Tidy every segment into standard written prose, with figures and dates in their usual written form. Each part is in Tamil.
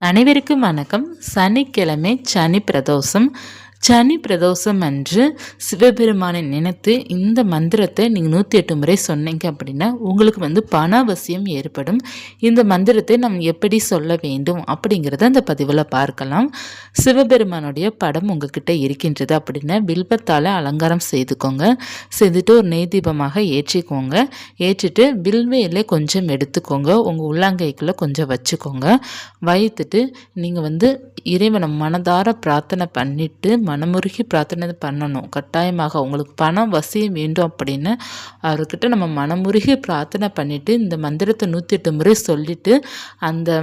அனைவருக்கும் வணக்கம். சனிக்கிழமை சனி பிரதோஷம். சனி பிரதோஷம் அன்று சிவபெருமானை நினைத்து இந்த மந்திரத்தை நீங்கள் 108 முறை சொன்னீங்க அப்படின்னா உங்களுக்கு பணவசியம் ஏற்படும். இந்த மந்திரத்தை நம்ம எப்படி சொல்ல வேண்டும் அப்படிங்கிறத அந்த பதிவில் பார்க்கலாம். சிவபெருமானுடைய படம் உங்ககிட்ட இருக்கின்றது அப்படின்னா வில்வத்தால் அலங்காரம் செய்துக்கோங்க. செய்துட்டு ஒரு நெய் தீபமாக ஏற்றிக்கோங்க. ஏற்றிட்டு வில்வ இலை கொஞ்சம் எடுத்துக்கோங்க. உங்கள் உள்ளங்கைக்குள்ளே கொஞ்சம் வச்சுக்கோங்க. வைத்துட்டு நீங்கள் இறைவனை மனதார பிரார்த்தனை பண்ணிவிட்டு மனமுருகி பிரார்த்தனை பண்ணணும். கட்டாயமாக உங்களுக்கு பணம் வசியம் வேண்டும் அப்படின்னு அவர்கிட்ட நம்ம மனமுருகி பிரார்த்தனை பண்ணிவிட்டு இந்த மந்திரத்தை 108 முறை சொல்லிவிட்டு அந்த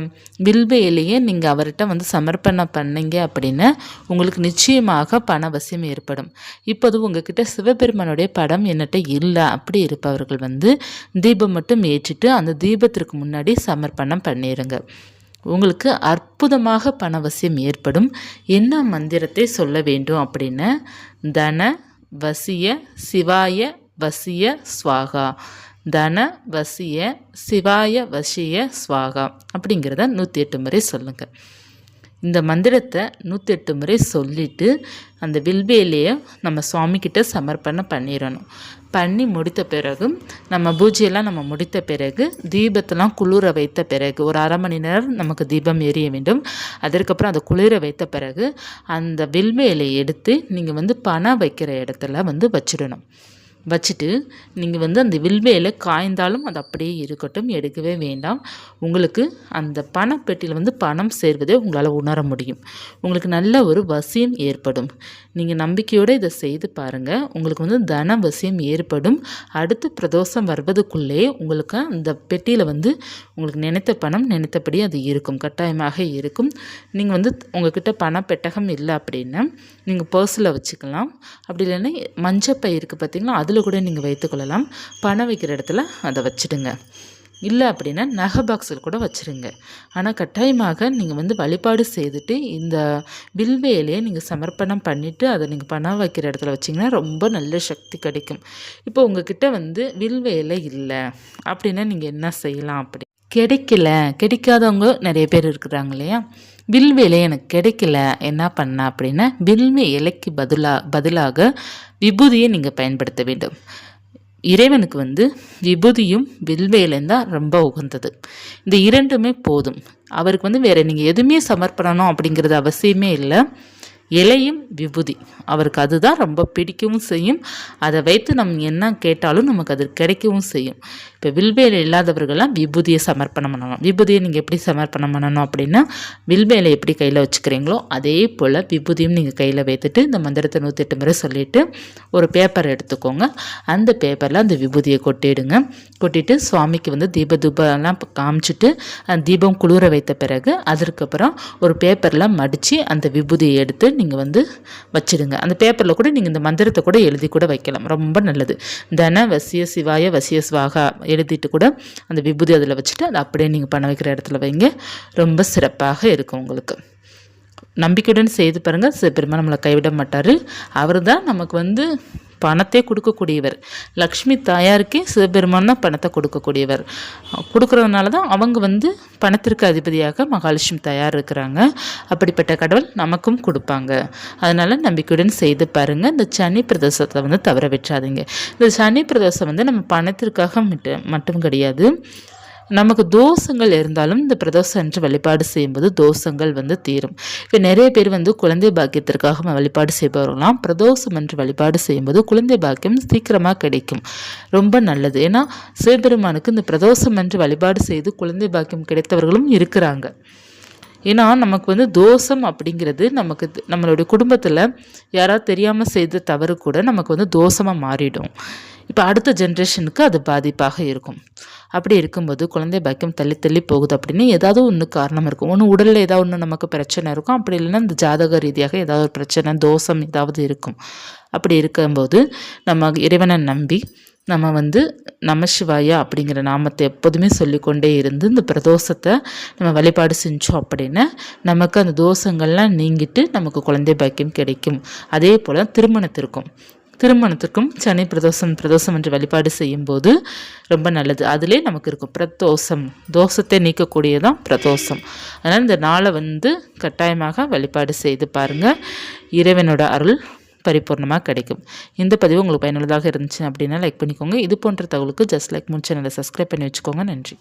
வில்வ இலையை நீங்கள் அவர்கிட்ட சமர்ப்பணம் பண்ணீங்க அப்படின்னா உங்களுக்கு நிச்சயமாக பணவசியம் ஏற்படும். இப்போது உங்ககிட்ட சிவபெருமானுடைய படம் என்னட்ட இல்லை அப்படி இருப்பவர்கள் தீபம் மட்டும் ஏற்றிட்டு அந்த தீபத்திற்கு முன்னாடி சமர்ப்பணம் பண்ணிடுங்க. உங்களுக்கு அற்புதமாக பணவசியம் ஏற்படும். என்ன மந்திரத்தை சொல்ல வேண்டும் அப்படின்னா தன வசிய சிவாய வசிய ஸ்வாகா, தன வசிய சிவாய வசிய ஸ்வாகா அப்படிங்கிறத 108 முறை சொல்லுங்கள். இந்த மந்திரத்தை 108 முறை சொல்லிவிட்டு அந்த வில்வேலையை நம்ம சுவாமிக்கிட்ட சமர்ப்பணம் பண்ணிடணும். பண்ணி முடித்த பிறகு நம்ம பூஜையெல்லாம் நம்ம முடித்த பிறகு தீபத்தெல்லாம் குளிர வைத்த பிறகு ஒரு அரை மணி நேரம் நமக்கு தீபம் எரிய வேண்டும். அதற்கப்புறம் அதை குளிர வைத்த பிறகு அந்த வில்வேலையை எடுத்து நீங்கள் பணம் வைக்கிற இடத்துல வச்சிடணும். வச்சுட்டு நீங்கள் அந்த வில்வேலை காய்ந்தாலும் அது அப்படியே இருக்கட்டும், எடுக்கவே வேண்டாம். உங்களுக்கு அந்த பணப்பெட்டியில் பணம் சேர்வதை உங்களால் உணர முடியும். உங்களுக்கு நல்ல ஒரு வசியம் ஏற்படும். நீங்கள் நம்பிக்கையோடு இதை செய்து பாருங்கள். உங்களுக்கு தன வசியம் ஏற்படும். அடுத்து பிரதோஷம் வருவதுக்குள்ளே உங்களுக்கு அந்த பெட்டியில் உங்களுக்கு நினைத்த பணம் நினைத்தபடி அது இருக்கும், கட்டாயமாக இருக்கும். நீங்கள் உங்கள்கிட்ட பணப்பெட்டகம் இல்லை அப்படின்னா நீங்கள் பர்ஸில் வச்சுக்கலாம். அப்படி இல்லைன்னா மஞ்சப்பை இருக்குது பார்த்தீங்களா, அதில் கூட நீங்கள் வைத்துக்கொள்ளலாம். பணம் வைக்கிற இடத்துல அதை வச்சுடுங்க. இல்லை அப்படின்னா நகை பாக்ஸில் கூட வச்சுருங்க. ஆனால் கட்டாயமாக நீங்கள் வழிபாடு செய்துட்டு இந்த வில்வேலையை நீங்கள் சமர்ப்பணம் பண்ணிவிட்டு அதை நீங்கள் பணம் வைக்கிற இடத்துல வச்சிங்கன்னா ரொம்ப நல்ல சக்தி கிடைக்கும். இப்போ உங்ககிட்ட வில்வேலை இல்லை அப்படின்னா நீங்கள் என்ன செய்யலாம்? அப்படி கிடைக்காதவங்க நிறைய பேர் இருக்கிறாங்க இல்லையா? வில்வேலை எனக்கு கிடைக்கல, என்ன பண்ண அப்படின்னா வில்வ இலைக்கு பதிலாக விபூதியை நீங்கள் பயன்படுத்த வேண்டும். இறைவனுக்கு விபூதியும் வில்வேலையும் தான் ரொம்ப உகந்தது. இந்த இரண்டுமே போதும். அவருக்கு வேறு நீங்கள் எதுவுமே சமர்ப்பணம் அப்படிங்கிறது அவசியமே இல்லை. இலையும் விபூதி அவருக்கு அதுதான் ரொம்ப பிடிக்கவும் செய்யும். அதை வைத்து நம்ம என்ன கேட்டாலும் நமக்கு அது கிடைக்கவும் செய்யும். இப்போ வில்வேலை இல்லாதவர்கள்லாம் விபூதியை சமர்ப்பணம் பண்ணணும். விபூதியை நீங்கள் எப்படி சமர்ப்பணம் பண்ணணும் அப்படின்னா வில்வேலை எப்படி கையில் வச்சுக்கிறீங்களோ அதே போல் விபூதியும் நீங்கள் கையில் வைத்துட்டு இந்த மந்திரத்தை 108 முறை சொல்லிவிட்டு ஒரு பேப்பர் எடுத்துக்கோங்க. அந்த பேப்பரில் அந்த விபூதியை கொட்டிடுங்க. கொட்டிட்டு சுவாமிக்கு தூபம்லாம் காமிச்சிட்டு அந்த தீபம் குளிர வைத்த பிறகு அதற்கப்புறம் ஒரு பேப்பரில் மடித்து அந்த விபூதியை எடுத்து நீங்கள் வச்சிடுங்க. அந்த பேப்பரில் கூட நீங்கள் இந்த மந்திரத்தை கூட எழுதி கூட வைக்கலாம், ரொம்ப நல்லது. தன வசிய சிவாய வசிய ஸ்வாகா எழுதிட்டு கூட அந்த விபூதி அதில் வச்சுட்டு அதை அப்படியே நீங்கள் பண்ண வைக்கிற இடத்துல வைங்க. ரொம்ப சிறப்பாக இருக்கும். உங்களுக்கு நம்பிக்கையுடன் செய்து பாருங்கள். சிவபெருமான் நம்மளை கைவிட மாட்டார். அவர் தான் நமக்கு பணத்தை கொடுக்கக்கூடியவர். லக்ஷ்மி தாயாருக்கே சிவபெருமான் தான் பணத்தை கொடுக்கக்கூடியவர். கொடுக்குறதுனால தான் அவங்க பணத்திற்கு அதிபதியாக மகாலட்சுமி தாயார் இருக்கிறாங்க. அப்படிப்பட்ட கடவுள் நமக்கும் கொடுப்பாங்க. அதனால் நம்பிக்கையுடன் செய்து பாருங்கள். இந்த சனி பிரதோஷத்தை தவற விட்டுறாதீங்க. இந்த சனி பிரதோஷம் நம்ம பணத்திற்காக மட்டும் கிடையாது. நமக்கு தோஷங்கள் இருந்தாலும் இந்த பிரதோஷம் அன்று வழிபாடு செய்யும்போது தோஷங்கள் தீரும். இப்போ நிறைய பேர் குழந்தை பாக்கியத்திற்காக வழிபாடு செய்பவர்களாம் பிரதோஷம் அன்று வழிபாடு செய்யும்போது குழந்தை பாக்கியம் சீக்கிரமாக கிடைக்கும். ரொம்ப நல்லது. ஏன்னா சிவபெருமானுக்கு இந்த பிரதோஷம் அன்று வழிபாடு செய்து குழந்தை பாக்கியம் கிடைத்தவர்களும் இருக்கிறாங்க. ஏன்னா நமக்கு தோஷம் அப்படிங்கிறது நம்மளுடைய குடும்பத்தில் யாராவது தெரியாமல் செய்த தவறு கூட நமக்கு தோஷமாக மாறிடும். இப்போ அடுத்த ஜென்ரேஷனுக்கு அது பாதிப்பாக இருக்கும். அப்படி இருக்கும்போது குழந்தை பாக்கியம் தள்ளி போகுது அப்படின்னு ஏதாவது ஒன்று காரணம் இருக்கும். ஒன்று உடலில் ஏதாவது ஒன்று நமக்கு பிரச்சனை இருக்கும். அப்படி இல்லைன்னா இந்த ஜாதக ரீதியாக ஏதாவது ஒரு பிரச்சனை தோஷம் ஏதாவது இருக்கும். அப்படி இருக்கும்போது நம்ம இறைவனை நம்பி நம்ம நமசிவாயா அப்படிங்கிற நாமத்தை எப்போதுமே சொல்லிக்கொண்டே இருந்து இந்த பிரதோஷத்தை நம்ம வழிபாடு செஞ்சோம் அப்படின்னா நமக்கு அந்த தோஷங்கள்லாம் நீங்கிட்டு நமக்கு குழந்தை பாக்கியம் கிடைக்கும். அதே போல் திருமணத்திற்கும் திருமணத்துக்கும் சனி பிரதோஷம் என்று வழிபாடு செய்யும்போது ரொம்ப நல்லது. அதிலே நமக்கு இருக்கும் பிரதோஷம், தோஷத்தை நீக்கக்கூடியதான் பிரதோஷம். அதனால் இந்த நாளை கட்டாயமாக வழிபாடு செய்து பாருங்கள். இறைவனோட அருள் பரிபூர்ணமாக கிடைக்கும். இந்த பதிவு உங்களுக்கு பயனுள்ளதாக இருந்துச்சு அப்படின்னா லைக் பண்ணிக்கோங்க. இது போன்ற தகவலுக்கு ஜஸ்ட் லைக் மூன் சேனலை சப்ஸ்கிரைப் பண்ணி வச்சுக்கோங்க. நன்றி.